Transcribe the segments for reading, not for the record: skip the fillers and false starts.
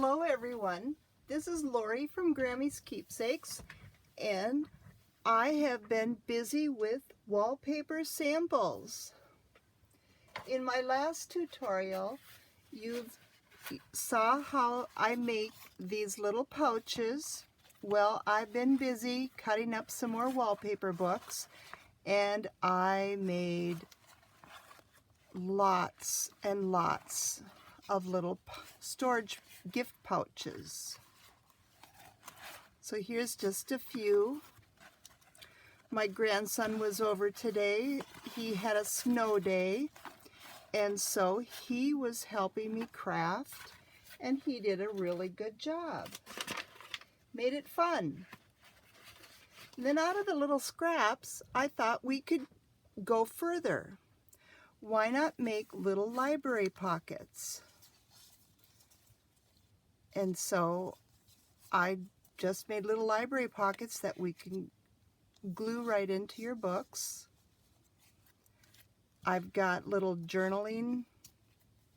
Hello everyone, this is Lori from Grammy's Keepsakes, and I have been busy with wallpaper samples. In my last tutorial, you saw how I make these little pouches. Well, I've been busy cutting up some more wallpaper books, and I made lots and lots of little storage gift pouches. So here's just a few. My grandson was over today. He had a snow day, and so he was helping me craft, and he did a really good job. Made it fun. And then out of the little scraps, I thought we could go further. Why not make little library pockets? And so I just made little library pockets that we can glue right into your books. I've got little journaling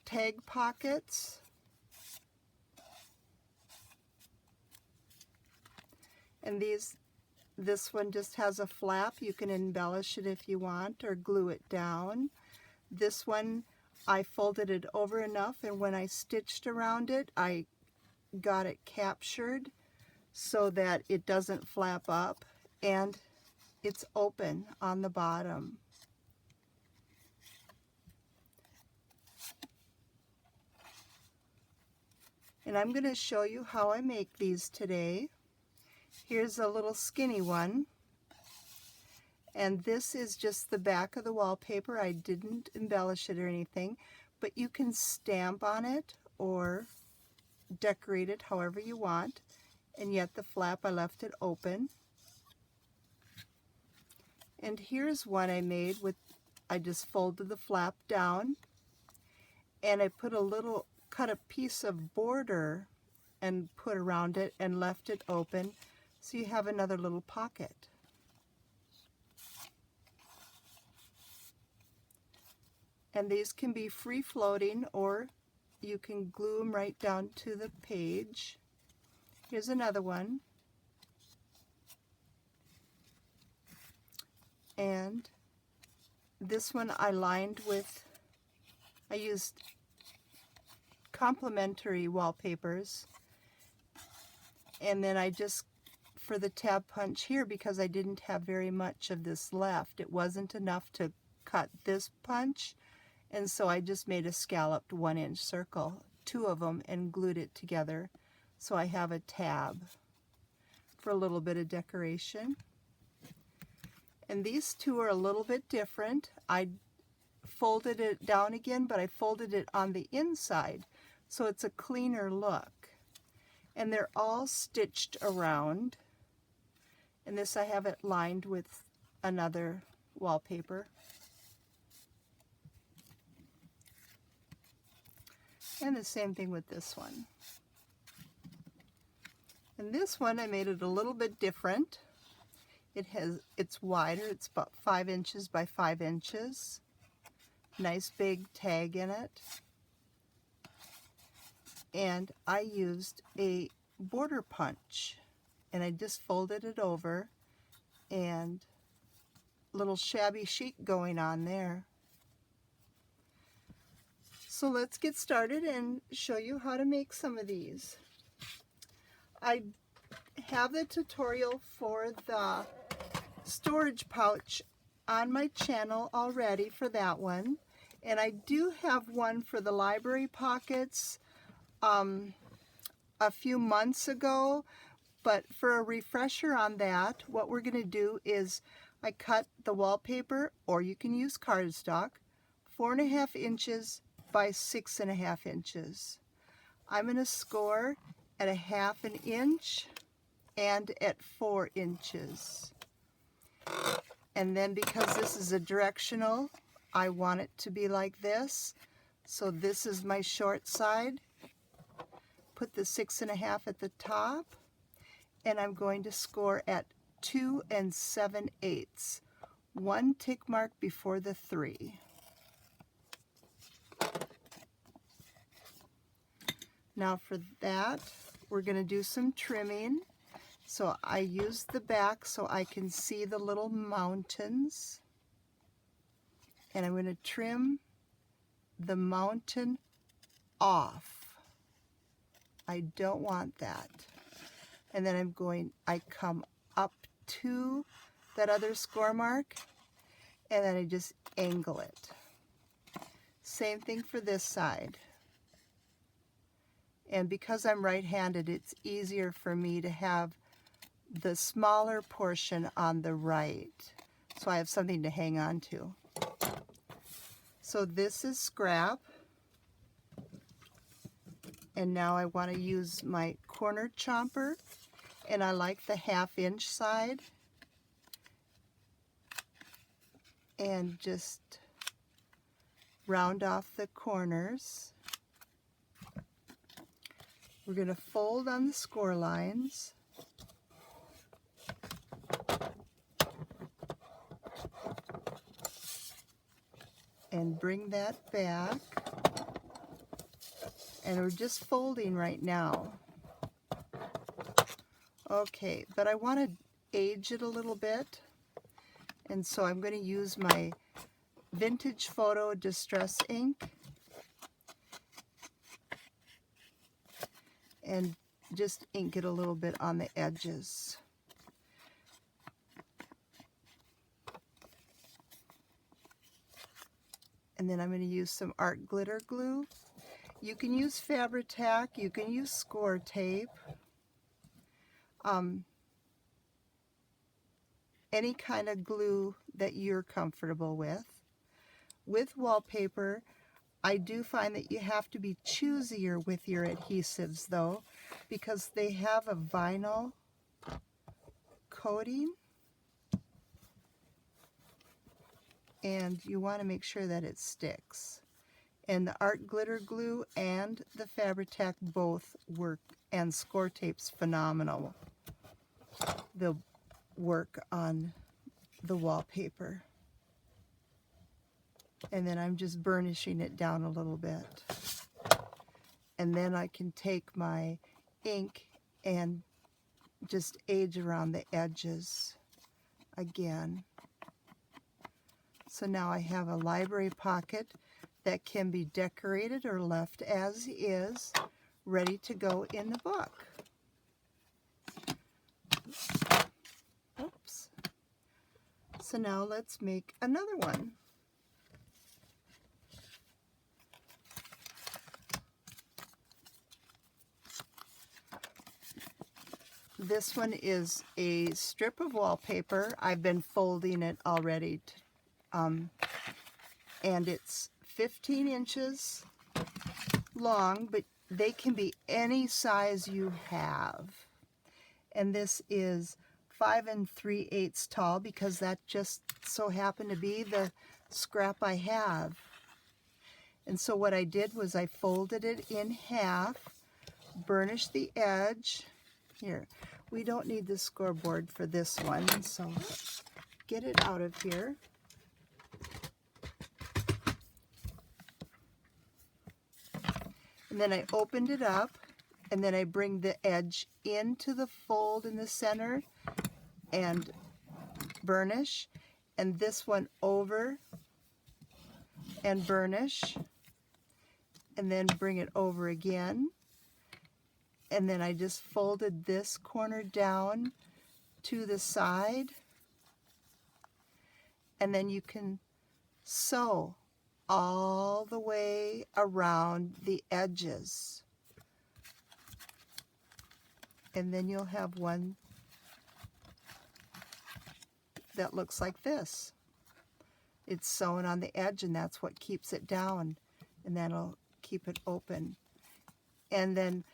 tag pockets. And this one just has a flap. You can embellish it if you want or glue it down. This one, I folded it over enough, and when I stitched around it, I got it captured so that it doesn't flap up, and it's open on the bottom. And I'm going to show you how I make these today. Here's a little skinny one, and this is just the back of the wallpaper. I didn't embellish it or anything, but you can stamp on it or decorate it however you want, and yet the flap, I left it open. And here's one I made with, I just folded the flap down, and I put cut a piece of border and put around it and left it open, so you have another little pocket. And these can be free floating, or you can glue them right down to the page. Here's another one. And this one I lined with, I used complimentary wallpapers. And then I just, for the tab punch here, because I didn't have very much of this left, it wasn't enough to cut this punch. And so I just made a scalloped 1-inch circle, 2 of them, and glued it together. So I have a tab for a little bit of decoration. And these two are a little bit different. I folded it down again, but I folded it on the inside, so it's a cleaner look. And they're all stitched around. And this, I have it lined with another wallpaper. And the same thing with this one. And this one, I made it a little bit different. It's wider, it's about 5 inches by 5 inches. Nice big tag in it. And I used a border punch, and I just folded it over, and little shabby chic going on there. So let's get started and show you how to make some of these. I have the tutorial for the storage pouch on my channel already for that one, and I do have one for the library pockets a few months ago, but for a refresher on that, what we're going to do is I cut the wallpaper, or you can use cardstock, 4.5 inches by 6.5 inches. I'm going to score at 1/2 inch and at 4 inches. And then, because this is a directional, I want it to be like this. So this is my short side. Put the 6.5 at the top, and I'm going to score at 2 7/8. 1 tick mark before the 3. Now for that, we're going to do some trimming. So I use the back so I can see the little mountains. And I'm going to trim the mountain off. I don't want that. And then I come up to that other score mark, and then I just angle it. Same thing for this side. And because I'm right-handed, it's easier for me to have the smaller portion on the right, so I have something to hang on to. So this is scrap, and now I want to use my corner chomper, and I like the 1/2 inch side, and just round off the corners. We're going to fold on the score lines. And bring that back. And we're just folding right now. Okay, but I want to age it a little bit. And so I'm going to use my Vintage Photo Distress ink and just ink it a little bit on the edges. And then I'm going to use some art glitter glue. You can use Fabri-Tac, you can use score tape, any kind of glue that you're comfortable with. With wallpaper, I do find that you have to be choosier with your adhesives though, because they have a vinyl coating. And you want to make sure that it sticks. And the art glitter glue and the Fabri-Tac both work, and score tape's phenomenal. They'll work on the wallpaper. And then I'm just burnishing it down a little bit. And then I can take my ink and just age around the edges again. So now I have a library pocket that can be decorated or left as is, ready to go in the book. Oops. So now let's make another one. This one is a strip of wallpaper. I've been folding it already, and it's 15 inches long, but they can be any size you have. And this is 5 3/8 tall because that just so happened to be the scrap I have. And so what I did was I folded it in half, burnished the edge. Here, we don't need the scoreboard for this one, so get it out of here. And then I opened it up, and then I bring the edge into the fold in the center and burnish, and this one over and burnish, and then bring it over again. And then I just folded this corner down to the side, and then you can sew all the way around the edges. And then you'll have one that looks like this. It's sewn on the edge, and that's what keeps it down, and that'll keep it open. And then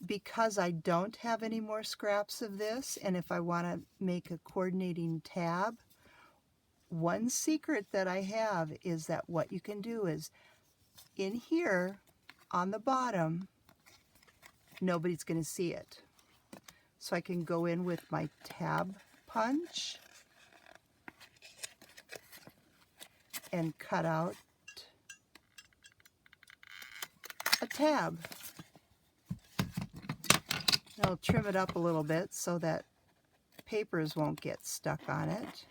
because I don't have any more scraps of this, and if I want to make a coordinating tab, one secret that I have is that what you can do is in here on the bottom, nobody's going to see it. So I can go in with my tab punch and cut out a tab. I'll trim it up a little bit so that papers won't get stuck on it.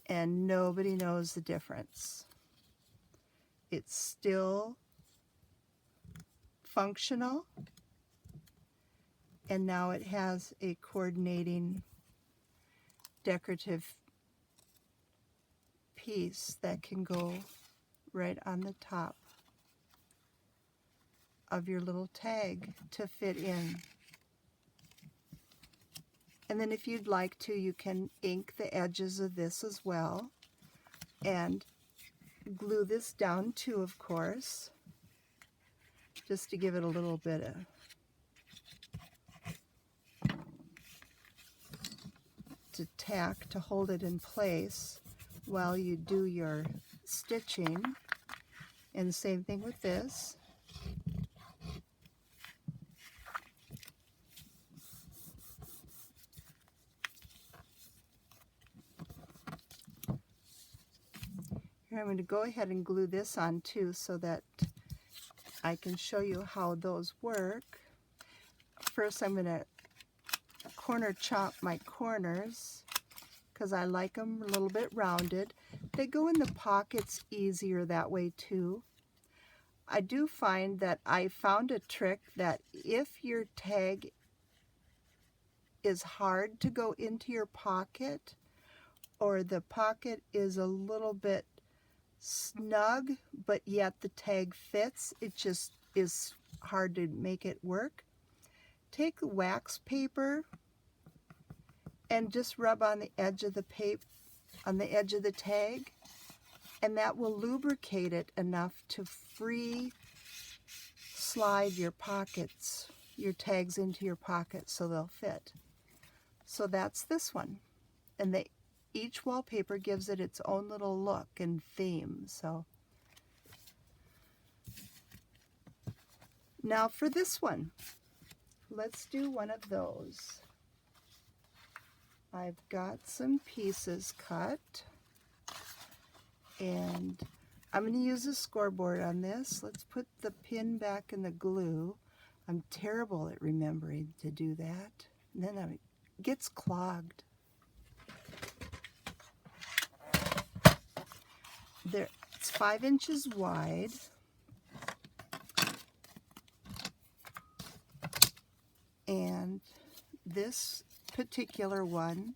And nobody knows the difference. It's still functional, and now it has a coordinating decorative piece that can go right on the top of your little tag to fit in. And then if you'd like to, you can ink the edges of this as well and glue this down too, of course, just to give it a little bit of to tack to hold it in place while you do your stitching. And same thing with this. Here I'm going to go ahead and glue this on too so that I can show you how those work. First I'm going to corner chop my corners because I like them a little bit rounded. They go in the pockets easier that way too. I do find that I found a trick that if your tag is hard to go into your pocket, or the pocket is a little bit snug but yet the tag fits, it just is hard to make it work, take wax paper and just rub on the edge of the edge of the tag, and that will lubricate it enough to free slide your pockets, your tags into your pockets so they'll fit. So that's this one, and each wallpaper gives it its own little look and theme. So now for this one, let's do one of those. I've got some pieces cut, and I'm going to use a scoreboard on this. Let's put the pin back in the glue. I'm terrible at remembering to do that. And then it gets clogged. There, it's 5 inches wide. And this particular one,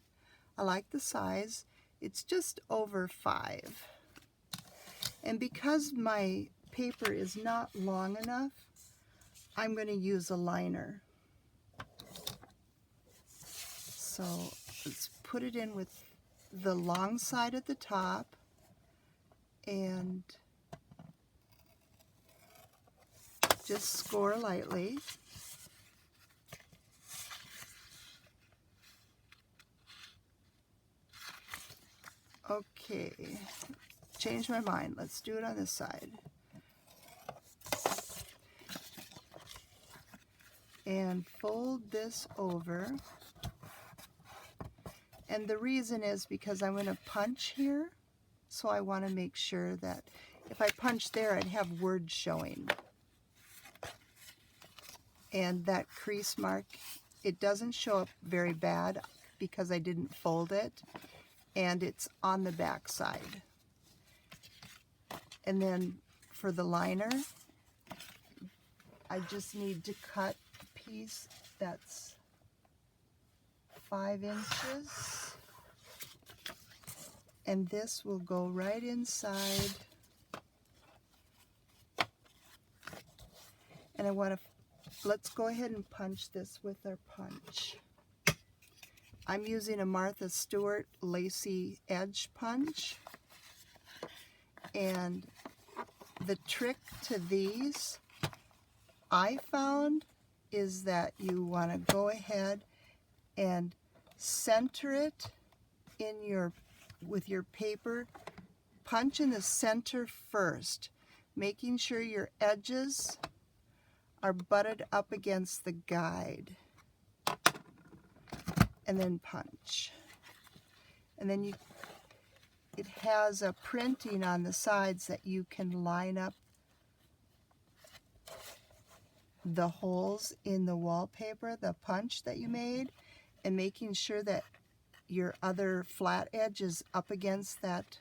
I like the size. It's just over 5. And because my paper is not long enough, I'm going to use a liner. So let's put it in with the long side at the top and just score lightly. Okay, change my mind. Let's do it on this side. And fold this over. And the reason is because I'm going to punch here, so I want to make sure that if I punch there, I'd have words showing. And that crease mark, it doesn't show up very bad because I didn't fold it. And it's on the back side. And then for the liner, I just need to cut a piece that's 5 inches. And this will go right inside. And I want to, let's go ahead and punch this with our punch. I'm using a Martha Stewart lacy edge punch, and the trick to these I found is that you want to go ahead and center it in with your paper. Punch in the center first, making sure your edges are butted up against the guide. And then punch. And then you it has a printing on the sides that you can line up the holes in the wallpaper, the punch that you made, and making sure that your other flat edge is up against that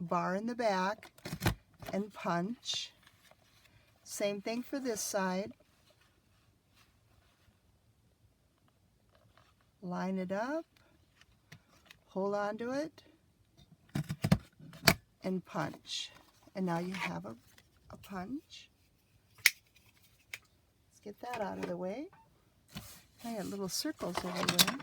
bar in the back, and punch. Same thing for this side. Line it up, hold on to it, and punch. And now you have a punch. Let's get that out of the way. I got little circles everywhere.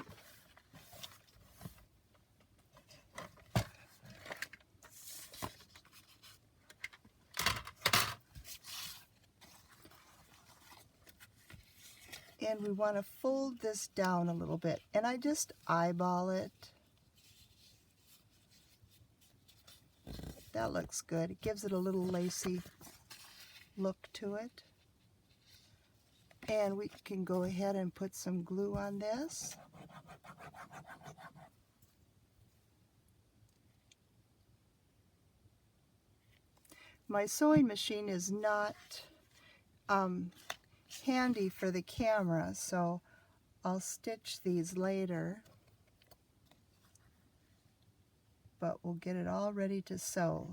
And we want to fold this down a little bit, and I just eyeball it. That looks good. It gives it a little lacy look to it. And we can go ahead and put some glue on this. My sewing machine is not handy for the camera, so I'll stitch these later, but we'll get it all ready to sew.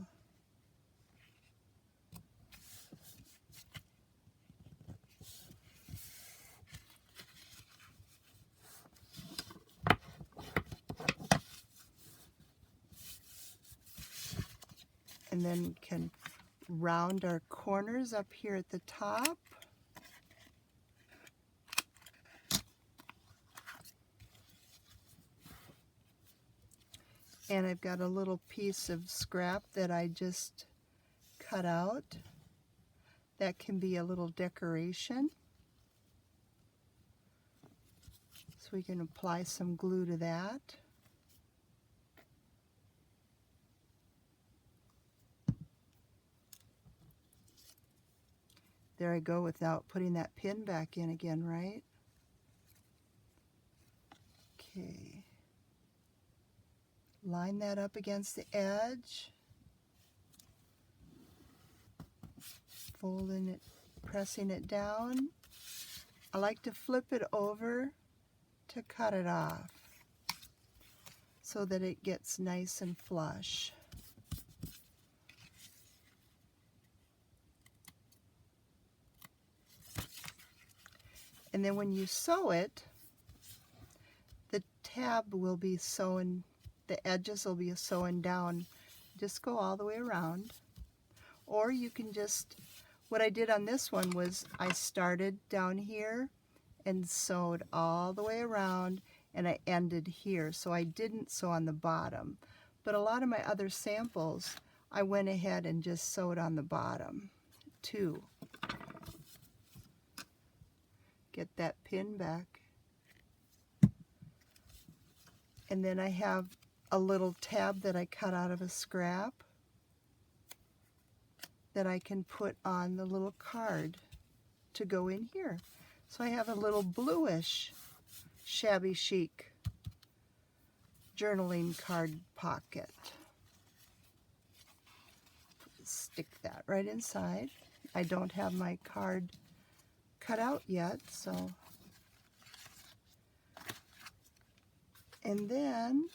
And then we can round our corners up here at the top. And I've got a little piece of scrap that I just cut out. That can be a little decoration. So we can apply some glue to that. There I go without putting that pin back in again, right? Okay. Line that up against the edge. Folding it, pressing it down. I like to flip it over to cut it off so that it gets nice and flush. And then when you sew it, the tab will be sewn, the edges will be sewn down. Just go all the way around. Or you can just, what I did on this one was I started down here and sewed all the way around, and I ended here. So I didn't sew on the bottom. But a lot of my other samples, I went ahead and just sewed on the bottom too. Get that pin back. And then I have a little tab that I cut out of a scrap that I can put on the little card to go in here. So I have a little bluish shabby chic journaling card pocket. Stick that right inside. I don't have my card cut out yet, so. And then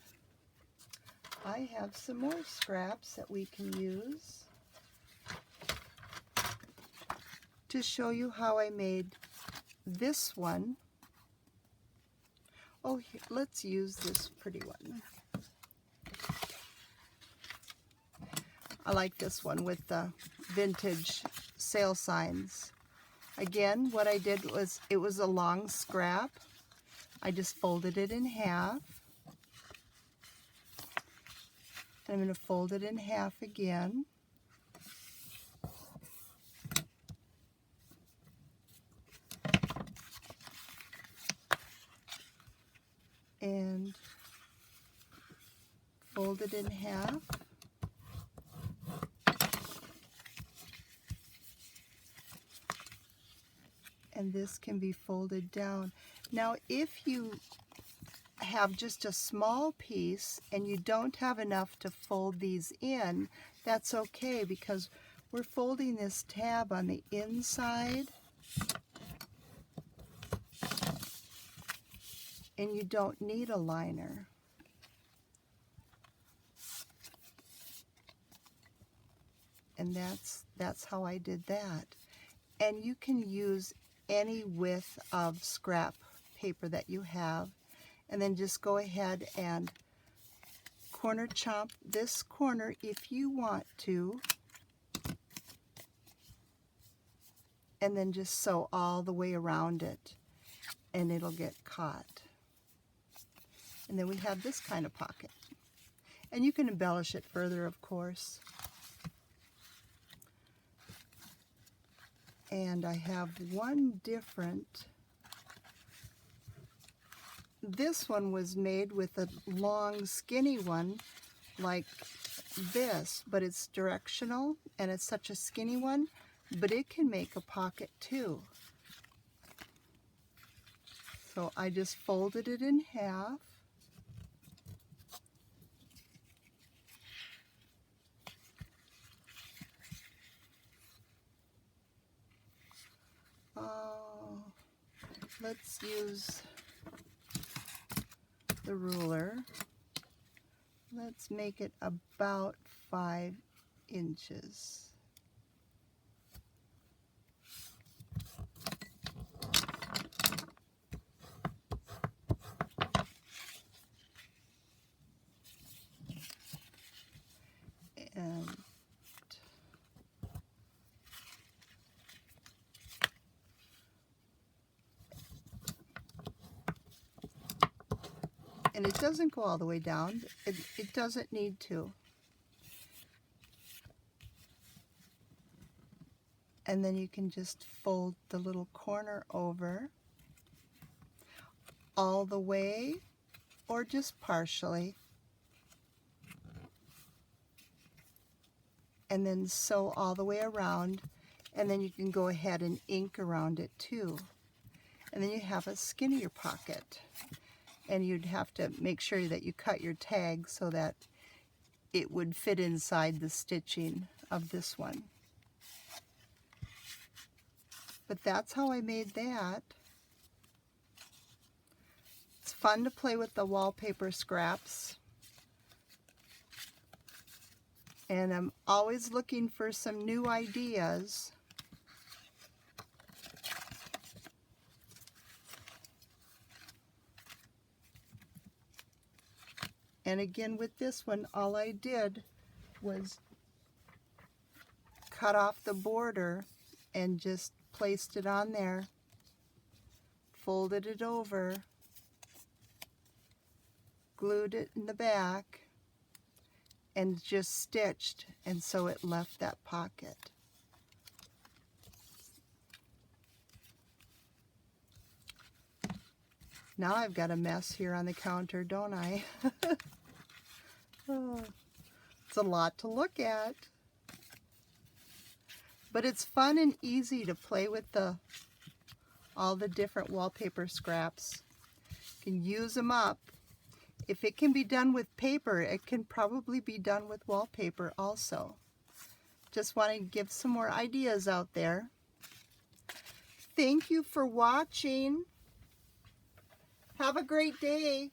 I have some more scraps that we can use to show you how I made this one. Oh, here, let's use this pretty one. I like this one with the vintage sale signs. Again, what I did was, it was a long scrap. I just folded it in half. And I'm going to fold it in half again. And fold it in half. And this can be folded down. Now, if you have just a small piece and you don't have enough to fold these in, that's okay, because we're folding this tab on the inside and you don't need a liner. And that's how I did that. And you can use any width of scrap paper that you have, and then just go ahead and corner chomp this corner if you want to, and then just sew all the way around it and it'll get caught. And then we have this kind of pocket, and you can embellish it further, of course. And I have one different. This one was made with a long skinny one like this, but it's directional and it's such a skinny one, but it can make a pocket too. So I just folded it in half. Let's use the ruler. Let's make it about 5 inches. And it doesn't go all the way down. It doesn't need to. And then you can just fold the little corner over all the way or just partially. And then sew all the way around, and then you can go ahead and ink around it too. And then you have a skinnier pocket. And you'd have to make sure that you cut your tag so that it would fit inside the stitching of this one. But that's how I made that. It's fun to play with the wallpaper scraps. And I'm always looking for some new ideas. And again, with this one, all I did was cut off the border and just placed it on there, folded it over, glued it in the back, and just stitched, and so it left that pocket. Now I've got a mess here on the counter, don't I? Oh, it's a lot to look at. But it's fun and easy to play with all the different wallpaper scraps. You can use them up. If it can be done with paper, it can probably be done with wallpaper also. Just want to give some more ideas out there. Thank you for watching. Have a great day.